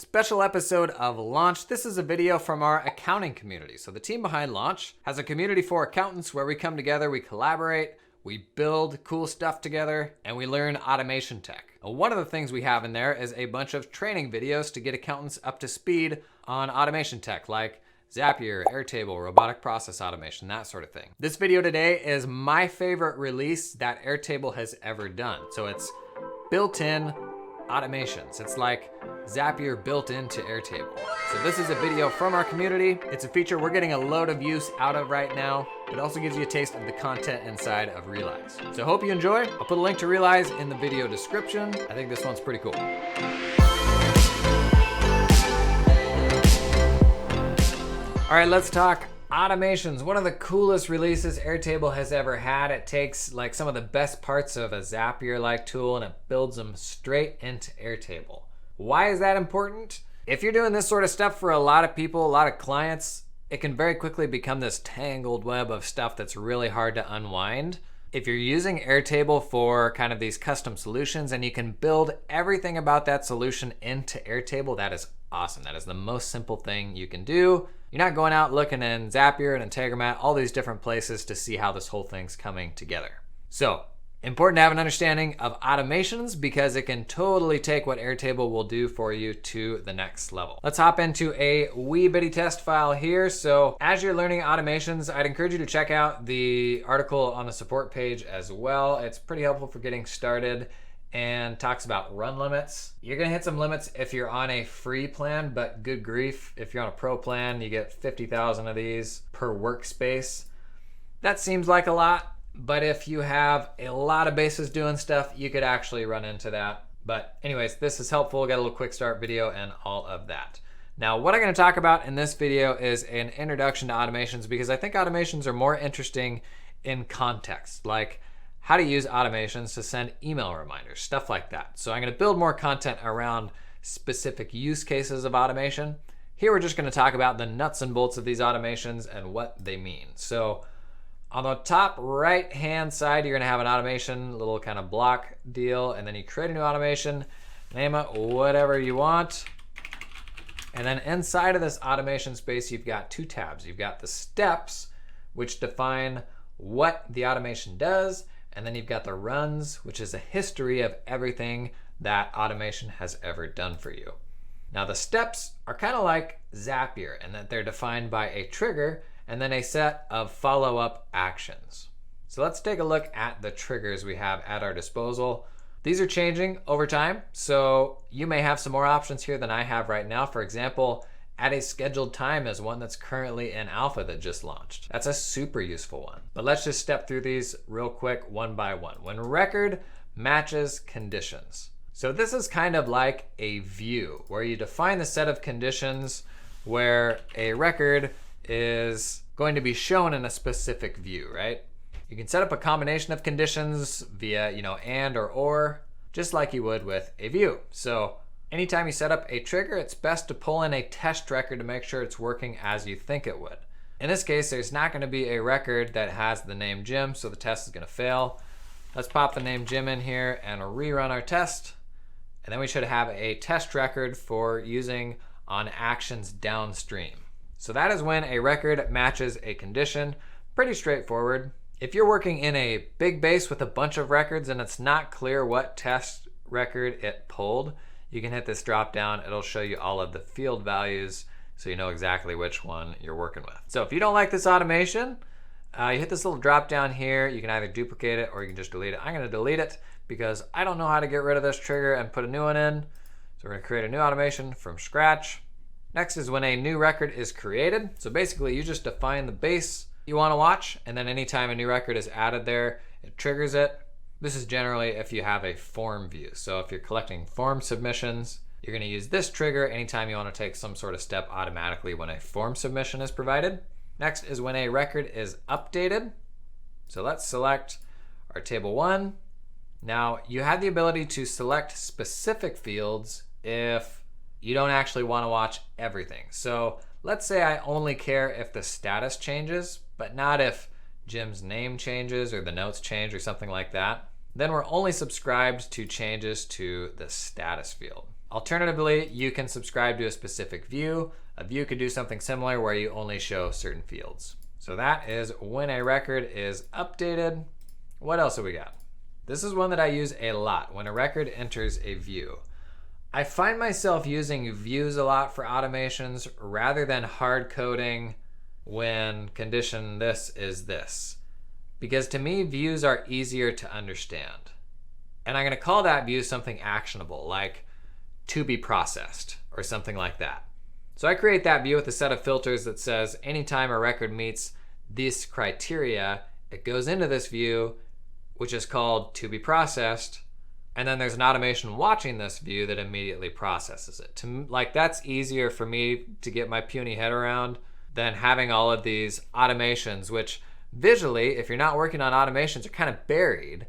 Special episode of Launch. This is a video from our accounting community. So the team behind Launch has a community for accountants where we come together, we collaborate, we build cool stuff together, and we learn automation tech. One of the things we have in there is a bunch of training videos to get accountants up to speed on automation tech, like Zapier, Airtable, robotic process automation, that sort of thing. This video today is my favorite release that Airtable has ever done. So it's built-in automations. It's like Zapier built into Airtable. So this is a video from our community. It's a feature we're getting a load of use out of right now. It also gives you a taste of the content inside of Realize. So hope you enjoy. I'll put a link to Realize in the video description. I think this one's pretty cool. All right, let's talk automations. One of the coolest releases Airtable has ever had. It takes like some of the best parts of a Zapier-like tool and it builds them straight into Airtable. Why is that important? If you're doing this sort of stuff for a lot of people, a lot of clients, it can very quickly become this tangled web of stuff that's really hard to unwind. If you're using Airtable for kind of these custom solutions and you can build everything about that solution into Airtable, that is awesome. That is the most simple thing you can do. You're not going out looking in Zapier and Integromat, all these different places to see how this whole thing's coming together. So, important to have an understanding of automations because it can totally take what Airtable will do for you to the next level. Let's hop into a wee bitty test file here. So as you're learning automations, I'd encourage you to check out the article on the support page as well. It's pretty helpful for getting started and talks about run limits. You're gonna hit some limits if you're on a free plan, but good grief, if you're on a pro plan, you get 50,000 of these per workspace. That seems like a lot. But if you have a lot of bases doing stuff, you could actually run into that. But anyways, this is helpful. Got a little quick start video and all of that. Now, what I'm going to talk about in this video is an introduction to automations because I think automations are more interesting in context, like how to use automations to send email reminders, stuff like that. So I'm going to build more content around specific use cases of automation. Here, we're just going to talk about the nuts and bolts of these automations and what they mean. So on the top right-hand side, you're gonna have an automation, little kind of block deal, and then you create a new automation, name it whatever you want. And then inside of this automation space, you've got two tabs. You've got the steps, which define what the automation does, and then you've got the runs, which is a history of everything that automation has ever done for you. Now the steps are kind of like Zapier in that they're defined by a trigger and then a set of follow-up actions. So let's take a look at the triggers we have at our disposal. These are changing over time, so you may have some more options here than I have right now. For example, add a scheduled time is one that's currently in alpha that just launched. That's a super useful one. But let's just step through these real quick one by one. When record matches conditions. So this is kind of like a view where you define the set of conditions where a record is going to be shown in a specific view, right? You can set up a combination of conditions via, and or, just like you would with a view. So anytime you set up a trigger, it's best to pull in a test record to make sure it's working as you think it would. In this case, there's not going to be a record that has the name Jim, so the test is going to fail. Let's pop the name Jim in here and rerun our test. And then we should have a test record for using on actions downstream. So that is when a record matches a condition. Pretty straightforward. If you're working in a big base with a bunch of records and it's not clear what test record it pulled, you can hit this drop down. It'll show you all of the field values so you know exactly which one you're working with. So if you don't like this automation, you hit this little drop down here. You can either duplicate it or you can just delete it. I'm going to delete it because I don't know how to get rid of this trigger and put a new one in. So we're going to create a new automation from scratch. Next is when a new record is created. So basically you just define the base you want to watch, and then anytime a new record is added there, it triggers it. This is generally if you have a form view. So if you're collecting form submissions, you're going to use this trigger anytime you want to take some sort of step automatically when a form submission is provided. Next is when a record is updated. So let's select our table 1. Now you have the ability to select specific fields if you don't actually want to watch everything. So let's say I only care if the status changes, but not if Jim's name changes or the notes change or something like that. Then we're only subscribed to changes to the status field. Alternatively, you can subscribe to a specific view. A view could do something similar where you only show certain fields. So that is when a record is updated. What else have we got? This is one that I use a lot, when a record enters a view. I find myself using views a lot for automations rather than hard coding when condition this is this. Because to me, views are easier to understand. And I'm going to call that view something actionable, like to be processed or something like that. So I create that view with a set of filters that says anytime a record meets this criteria, it goes into this view, which is called to be processed. And then there's an automation watching this view that immediately processes it. That's easier for me to get my puny head around than having all of these automations, which visually, if you're not working on automations, are kind of buried.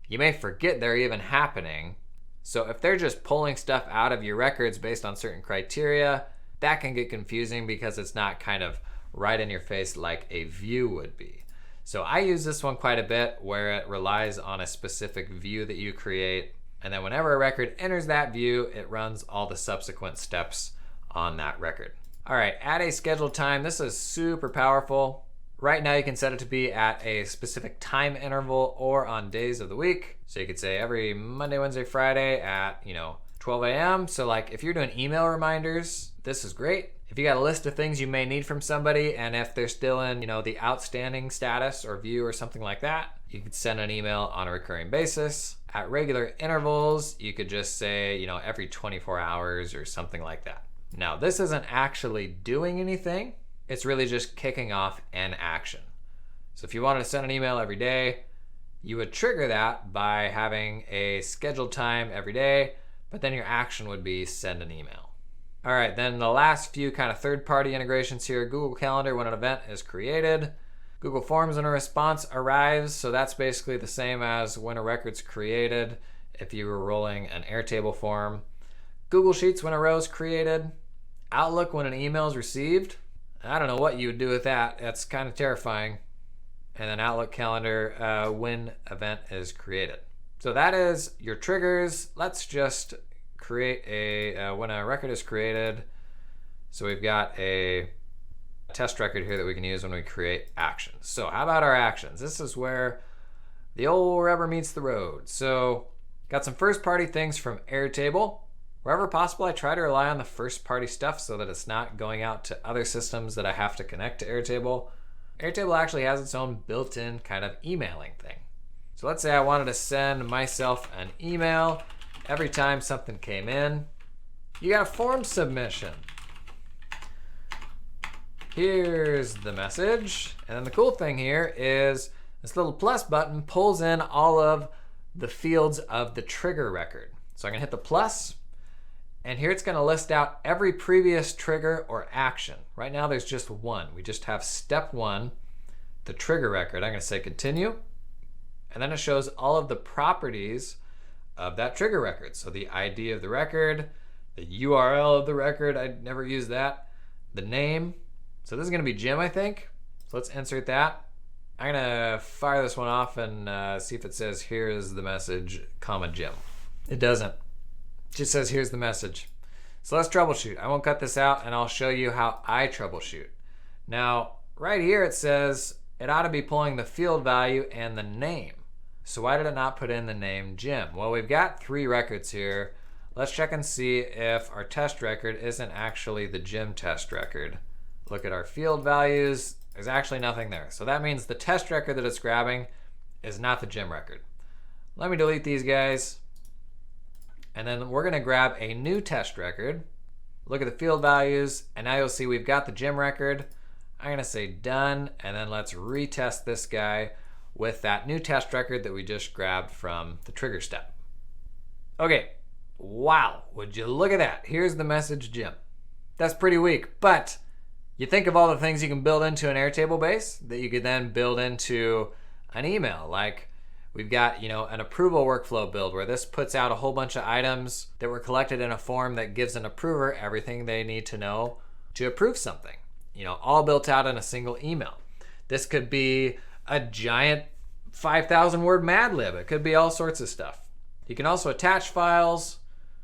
You may forget they're even happening. So if they're just pulling stuff out of your records based on certain criteria, that can get confusing because it's not kind of right in your face like a view would be. So I use this one quite a bit where it relies on a specific view that you create. And then whenever a record enters that view, it runs all the subsequent steps on that record. All right, add a scheduled time. This is super powerful. Right now you can set it to be at a specific time interval or on days of the week. So you could say every Monday, Wednesday, Friday at 12 a.m. So like if you're doing email reminders, this is great. If you got a list of things you may need from somebody, and if they're still in the outstanding status or view or something like that, you could send an email on a recurring basis. At regular intervals, you could just say every 24 hours or something like that. Now this isn't actually doing anything. It's really just kicking off an action. So if you wanted to send an email every day, you would trigger that by having a scheduled time every day, but then your action would be send an email. All right, then the last few kind of third-party integrations here. Google Calendar when an event is created. Google Forms when a response arrives. So that's basically the same as when a record's created if you were rolling an Airtable form. Google Sheets when a row is created. Outlook when an email is received. I don't know what you would do with that. That's kind of terrifying. And then Outlook Calendar when event is created. So that is your triggers. Let's just create when a record is created. So we've got a test record here that we can use when we create actions. So how about our actions? This is where the old rubber meets the road. So got some first party things from Airtable. Wherever possible, I try to rely on the first party stuff so that it's not going out to other systems that I have to connect to Airtable. Airtable actually has its own built-in kind of emailing thing. So let's say I wanted to send myself an email every time something came in. You got a form submission. Here's the message. And then the cool thing here is this little plus button pulls in all of the fields of the trigger record. So I'm gonna hit the plus, and here it's gonna list out every previous trigger or action. Right now there's just one. We just have step one, the trigger record. I'm gonna say continue, and then it shows all of the properties of that trigger record. So the ID of the record, the URL of the record, I'd never use that, the name. So this is gonna be Jim, I think. So let's insert that. I'm gonna fire this one off and see if it says here's the message, comma Jim. It doesn't. It just says here's the message. So let's troubleshoot. I won't cut this out and I'll show you how I troubleshoot. Now, right here it says it ought to be pulling the field value and the name. So why did it not put in the name Jim? Well, we've got 3 records here. Let's check and see if our test record isn't actually the Jim test record. Look at our field values. There's actually nothing there. So that means the test record that it's grabbing is not the Jim record. Let me delete these guys. And then we're gonna grab a new test record. Look at the field values, and now you'll see we've got the Jim record. I'm gonna say done, and then let's retest this guy with that new test record that we just grabbed from the trigger step. Okay, wow, would you look at that? Here's the message Jim. That's pretty weak, but you think of all the things you can build into an Airtable base that you could then build into an email. Like we've got, an approval workflow build where this puts out a whole bunch of items that were collected in a form that gives an approver everything they need to know to approve something, all built out in a single email. This could be a giant 5,000 word Mad Lib. It could be all sorts of stuff. You can also attach files,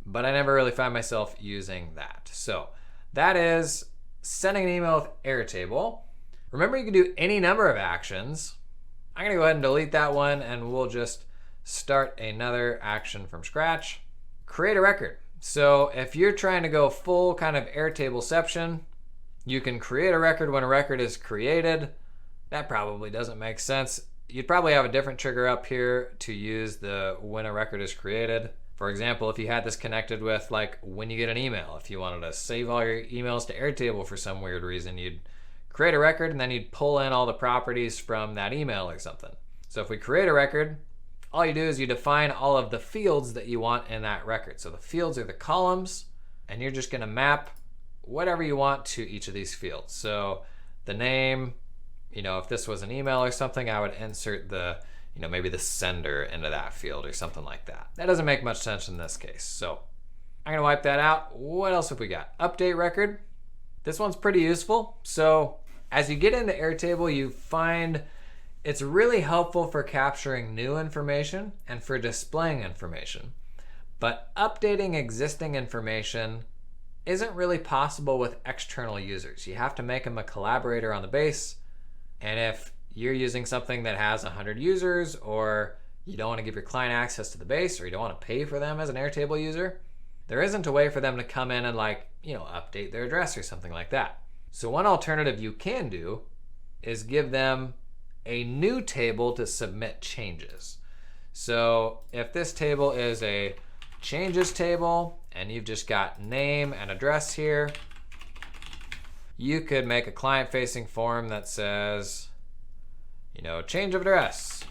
but I never really find myself using that. So that is sending an email with Airtable. Remember, you can do any number of actions. I'm gonna go ahead and delete that one, and we'll just start another action from scratch. Create a record. So if you're trying to go full kind of Airtableception, you can create a record when a record is created. That probably doesn't make sense. You'd probably have a different trigger up here to use the when a record is created. For example, if you had this connected with like when you get an email, if you wanted to save all your emails to Airtable for some weird reason, you'd create a record and then you'd pull in all the properties from that email or something. So if we create a record, all you do is you define all of the fields that you want in that record. So the fields are the columns, and you're just gonna map whatever you want to each of these fields. So the name, if this was an email or something, I would insert the, maybe the sender into that field or something like that. That doesn't make much sense in this case. So I'm gonna wipe that out. What else have we got? Update record. This one's pretty useful. So as you get into Airtable, you find it's really helpful for capturing new information and for displaying information. But updating existing information isn't really possible with external users. You have to make them a collaborator on the base. And if you're using something that has 100 users, or you don't want to give your client access to the base, or you don't want to pay for them as an Airtable user, there isn't a way for them to come in and update their address or something like that. So one alternative you can do is give them a new table to submit changes. So if this table is a changes table and you've just got name and address here, you could make a client-facing form that says, change of address.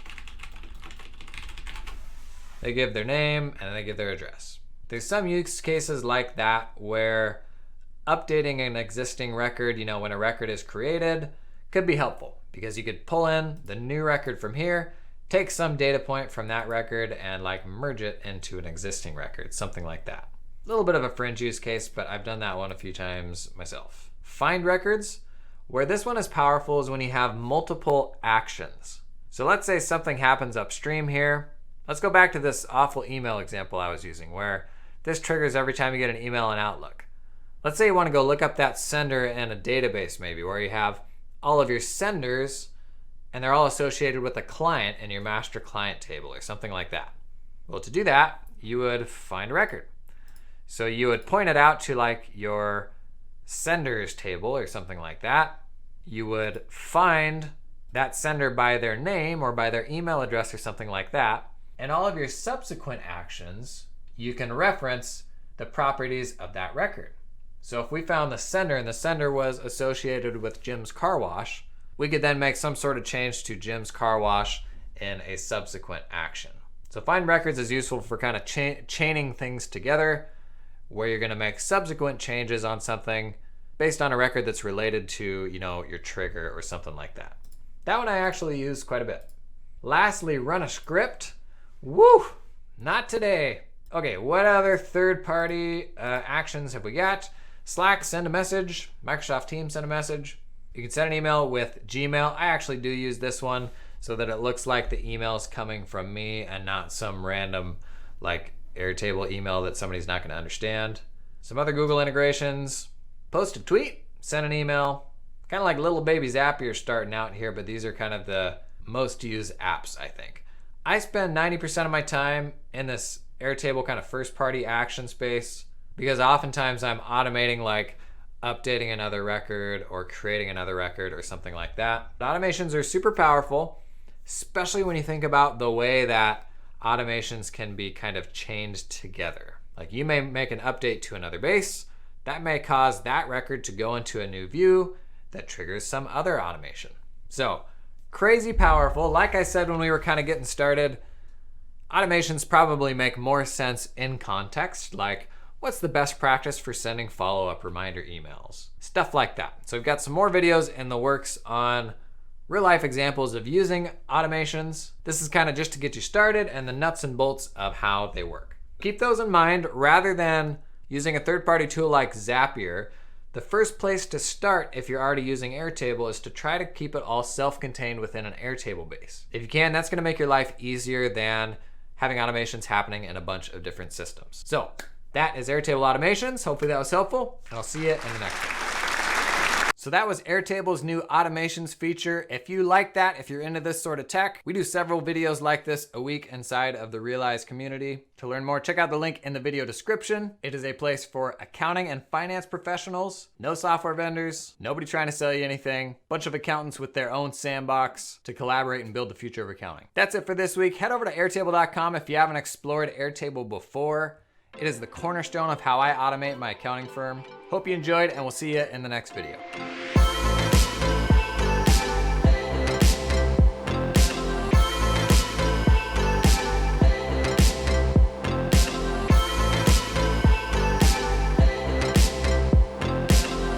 They give their name and they give their address. There's some use cases like that where updating an existing record, when a record is created, could be helpful because you could pull in the new record from here, take some data point from that record and merge it into an existing record, something like that. A little bit of a fringe use case, but I've done that one a few times myself. Find records. Where this one is powerful is when you have multiple actions. So let's say something happens upstream here. Let's go back to this awful email example I was using where this triggers every time you get an email in Outlook. Let's say you want to go look up that sender in a database maybe where you have all of your senders and they're all associated with a client in your master client table or something like that. Well, to do that, you would find a record. So you would point it out to your senders table or something like that. You would find that sender by their name or by their email address or something like that. And all of your subsequent actions, you can reference the properties of that record. So if we found the sender and the sender was associated with Jim's Car Wash, we could then make some sort of change to Jim's Car Wash in a subsequent action. So find records is useful for kind of chaining things together where you're going to make subsequent changes on something based on a record that's related to, your trigger or something like that. That one I actually use quite a bit. Lastly, run a script. Woo! Not today. Okay, what other third-party actions have we got? Slack, send a message. Microsoft Teams, send a message. You can send an email with Gmail. I actually do use this one so that it looks like the email is coming from me and not some random Airtable email that somebody's not going to understand. Some other Google integrations. Post a tweet, send an email. Kind of like little baby Zapier starting out here, but these are kind of the most used apps, I think. I spend 90% of my time in this Airtable kind of first-party action space because oftentimes I'm automating updating another record or creating another record or something like that. But automations are super powerful, especially when you think about the way that automations can be kind of chained together. You may make an update to another base, that may cause that record to go into a new view that triggers some other automation. So crazy powerful. Like I said when we were kind of getting started, automations probably make more sense in context, what's the best practice for sending follow-up reminder emails? Stuff like that. So we've got some more videos in the works on real-life examples of using automations. This is kind of just to get you started and the nuts and bolts of how they work. Keep those in mind. Rather than using a third-party tool like Zapier, the first place to start if you're already using Airtable is to try to keep it all self-contained within an Airtable base. If you can, that's going to make your life easier than having automations happening in a bunch of different systems. So That is Airtable Automations. Hopefully that was helpful, and I'll see you in the next one. So that was Airtable's new automations feature. If you like that, if you're into this sort of tech, we do several videos like this a week inside of the Realize community. To learn more, check out the link in the video description. It is a place for accounting and finance professionals, no software vendors, nobody trying to sell you anything, bunch of accountants with their own sandbox to collaborate and build the future of accounting. That's it for this week. Head over to airtable.com if you haven't explored Airtable before. It is the cornerstone of how I automate my accounting firm. Hope you enjoyed, and we'll see you in the next video.